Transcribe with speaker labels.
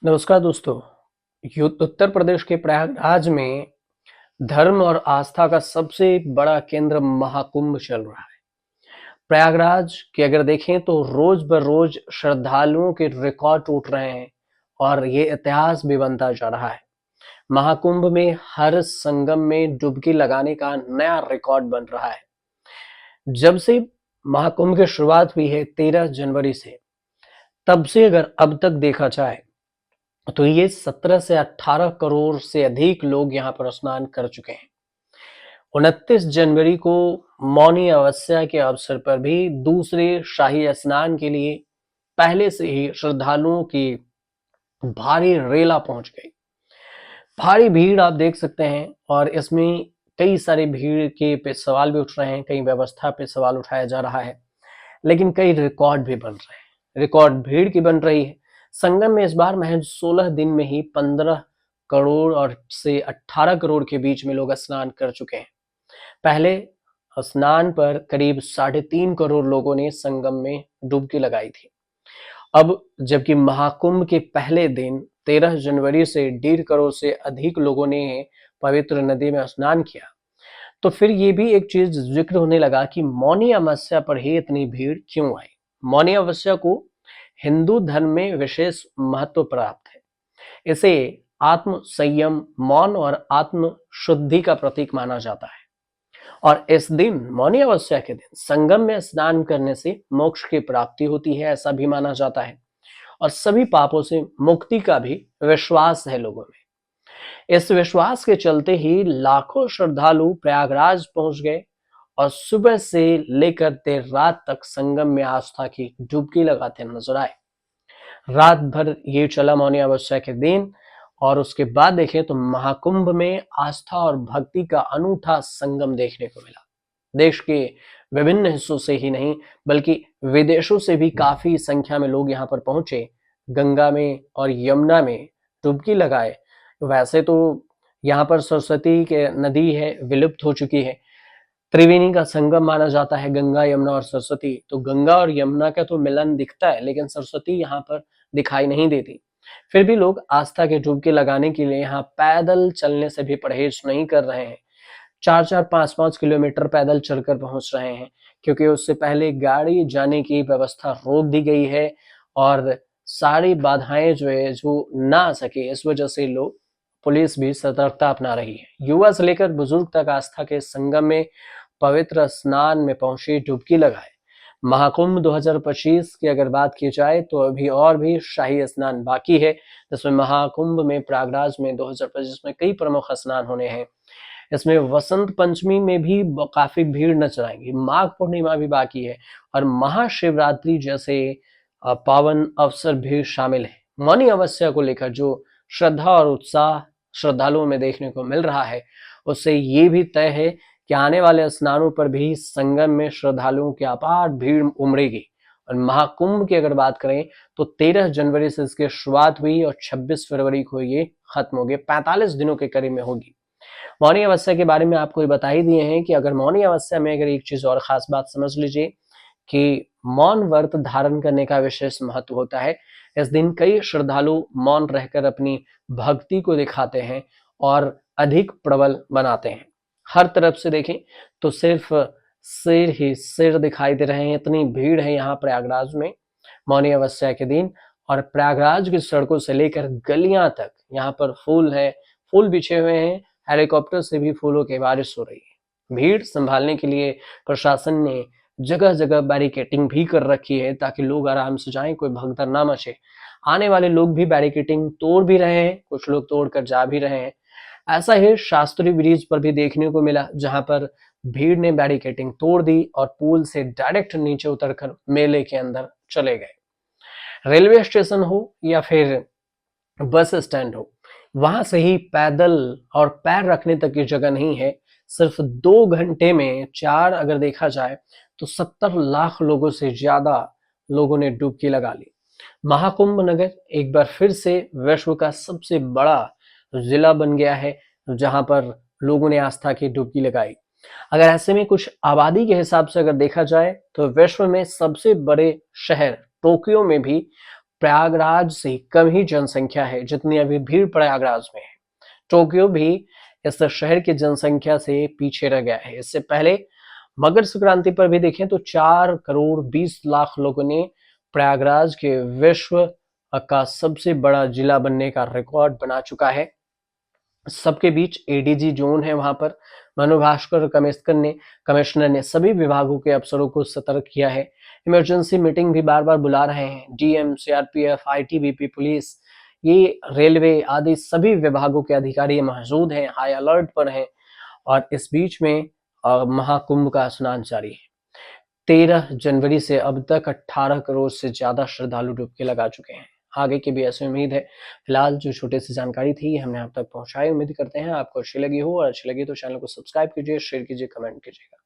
Speaker 1: नमस्कार दोस्तों। उत्तर प्रदेश के प्रयागराज में धर्म और आस्था का सबसे बड़ा केंद्र महाकुंभ चल रहा है। प्रयागराज के अगर देखें तो रोज बरोज श्रद्धालुओं के रिकॉर्ड टूट रहे हैं और ये इतिहास भी बनता जा रहा है। महाकुंभ में हर संगम में डुबकी लगाने का नया रिकॉर्ड बन रहा है। जब से महाकुंभ की शुरुआत हुई है 13 जनवरी से, तब से अगर अब तक देखा जाए तो ये 17 से 18 करोड़ से अधिक लोग यहाँ पर स्नान कर चुके हैं। 29 जनवरी को मौनी अमावस्या के अवसर पर भी दूसरे शाही स्नान के लिए पहले से ही श्रद्धालुओं की भारी रेला पहुंच गई। भारी भीड़ आप देख सकते हैं और इसमें कई सारे भीड़ के पे सवाल भी उठ रहे हैं, कई व्यवस्था पे सवाल उठाया जा रहा है, लेकिन कई रिकॉर्ड भी बन रहे हैं। रिकॉर्ड भीड़ की बन रही है। संगम में इस बार महज 16 दिन में ही 15 करोड़ और से 18 करोड़ के बीच में लोग स्नान कर चुके हैं। पहले स्नान पर करीब 3.5 करोड़ लोगों ने संगम में डुबकी लगाई थी। अब जबकि महाकुंभ के पहले दिन 13 जनवरी से 1.5 करोड़ से अधिक लोगों ने पवित्र नदी में स्नान किया, तो फिर ये भी एक चीज जिक्र होने लगा कि मौनी अमावस्या पर ही इतनी भीड़ क्यों आई। मौनी अमावस्या को हिंदू धर्म में विशेष महत्व प्राप्त है। इसे आत्म संयम, मौन और आत्म शुद्धि का प्रतीक माना जाता है और इस दिन, मौनी अमावस्या के दिन, संगम में स्नान करने से मोक्ष की प्राप्ति होती है, ऐसा भी माना जाता है और सभी पापों से मुक्ति का भी विश्वास है लोगों में। इस विश्वास के चलते ही लाखों श्रद्धालु प्रयागराज पहुंच गए और सुबह से लेकर देर रात तक संगम में आस्था की डुबकी लगाते नजर आए। रात भर ये चला मौनी अमावस्या के दिन और उसके बाद देखें तो महाकुंभ में आस्था और भक्ति का अनूठा संगम देखने को मिला। देश के विभिन्न हिस्सों से ही नहीं बल्कि विदेशों से भी काफी संख्या में लोग यहाँ पर पहुंचे। गंगा में और यमुना में डुबकी लगाए। वैसे तो यहाँ पर सरस्वती के नदी है, विलुप्त हो चुकी है। त्रिवेणी का संगम माना जाता है गंगा, यमुना और सरस्वती। तो गंगा और यमुना का तो मिलन दिखता है, लेकिन सरस्वती यहाँ पर दिखाई नहीं देती। फिर भी लोग आस्था के डुबकी लगाने के लिए यहाँ पैदल चलने से भी परहेज नहीं कर रहे हैं। 4-4, 5-5 किलोमीटर पैदल चलकर पहुंच रहे हैं, क्योंकि उससे पहले गाड़ी जाने की व्यवस्था रोक दी गई है और सारी बाधाएं जो ना आ सके, इस वजह से लोग, पुलिस भी सतर्कता अपना रही है। युवा से लेकर बुजुर्ग तक आस्था के संगम में पवित्र स्नान में पहुंचे, डुबकी लगाए। महाकुंभ 2025 की अगर बात की जाए तो अभी और भी शाही स्नान बाकी है, जिसमें महाकुंभ में प्रयागराज में 2025 में कई प्रमुख स्नान होने हैं। इसमें वसंत पंचमी में भी काफी भीड़ नजर आएगी, माघ पूर्णिमा भी बाकी है और महाशिवरात्रि जैसे पावन अवसर भी शामिल है। मौनी अमावस्या को लेकर जो श्रद्धा और उत्साह श्रद्धालुओं में देखने को मिल रहा है, उससे ये भी तय है कि आने वाले स्नानों पर भी संगम में श्रद्धालुओं की अपार भीड़ उमड़ेगी। और महाकुंभ की अगर बात करें तो 13 जनवरी से इसकी शुरुआत हुई और 26 फरवरी को ये खत्म होगी, 45 दिनों के करीब में होगी। मौनी अमावस्या के बारे में आपको बता ही दिए हैं कि अगर मौनी अमावस्या में अगर एक चीज और खास बात समझ लीजिए कि मौन व्रत धारण करने का विशेष महत्व होता है। इस दिन कई श्रद्धालु मौन रहकर अपनी भक्ति को दिखाते हैं और अधिक प्रबल बनाते हैं। हर तरफ से देखें तो सिर्फ सिर ही सिर दिखाई दे रहे हैं, इतनी भीड़ है यहाँ प्रयागराज में मौनी अमावस्या के दिन। और प्रयागराज की सड़कों से लेकर गलियां तक यहाँ पर फूल है, फूल बिछे हुए हैं, हेलीकॉप्टर से भी फूलों की बारिश हो रही है। भीड़ संभालने के लिए प्रशासन ने जगह जगह बैरिकेटिंग भी कर रखी है ताकि लोग आराम से जाएं, कोई भगदड़ ना मचे। आने वाले लोग भी बैरिकेटिंग तोड़ भी रहे हैं, कुछ लोग तोड़ कर जा भी रहे हैं। ऐसा ही शास्त्री ब्रिज पर भी देखने को मिला, जहां पर भीड़ ने बैरिकेटिंग तोड़ दी और पुल से डायरेक्ट नीचे उतरकर मेले के अंदर चले गए। रेलवे स्टेशन हो या फिर बस स्टैंड हो, वहां से ही पैदल और पैर रखने तक की जगह नहीं है। सिर्फ 2 घंटे में चार अगर देखा जाए तो 70 लाख लोगों से ज्यादा लोगों ने डुबकी लगा ली। महाकुंभ नगर एक बार फिर से विश्व का सबसे बड़ा जिला बन गया है, जहां पर लोगों ने आस्था की डुबकी लगाई। अगर ऐसे में कुछ आबादी के हिसाब से अगर देखा जाए तो विश्व में सबसे बड़े शहर टोक्यो में भी प्रयागराज से कम ही जनसंख्या है जितनी अभी भीड़ प्रयागराज में है। टोक्यो भी इस शहर की जनसंख्या से पीछे रह गया है। इससे पहले मकर संक्रांति पर भी देखें तो 4 करोड़ 20 लाख लोगों ने प्रयागराज के विश्व का सबसे बड़ा जिला बनने का रिकॉर्ड बना चुका है। सबके बीच एडीजी जोन है वहां पर। मनु भास्कर कमिश्नर ने सभी विभागों के अफसरों को सतर्क किया है। इमरजेंसी मीटिंग भी बार बार बुला रहे हैं। डीएम, सीआरपीएफ, आईटीबीपी, पुलिस, ये रेलवे आदि सभी विभागों के अधिकारी मौजूद हैं, हाई अलर्ट पर हैं। और इस बीच में महाकुंभ का स्नान जारी है। 13 जनवरी से अब तक 18 करोड़ से ज्यादा श्रद्धालु डुबकी लगा चुके हैं। आगे की भी ऐसी उम्मीद है। फिलहाल जो छोटी सी जानकारी थी हमने आप तक पहुंचाई। उम्मीद करते हैं आपको अच्छी लगी हो, और अच्छी लगी तो चैनल को सब्सक्राइब कीजिए, शेयर कीजिए, कमेंट कीजिएगा।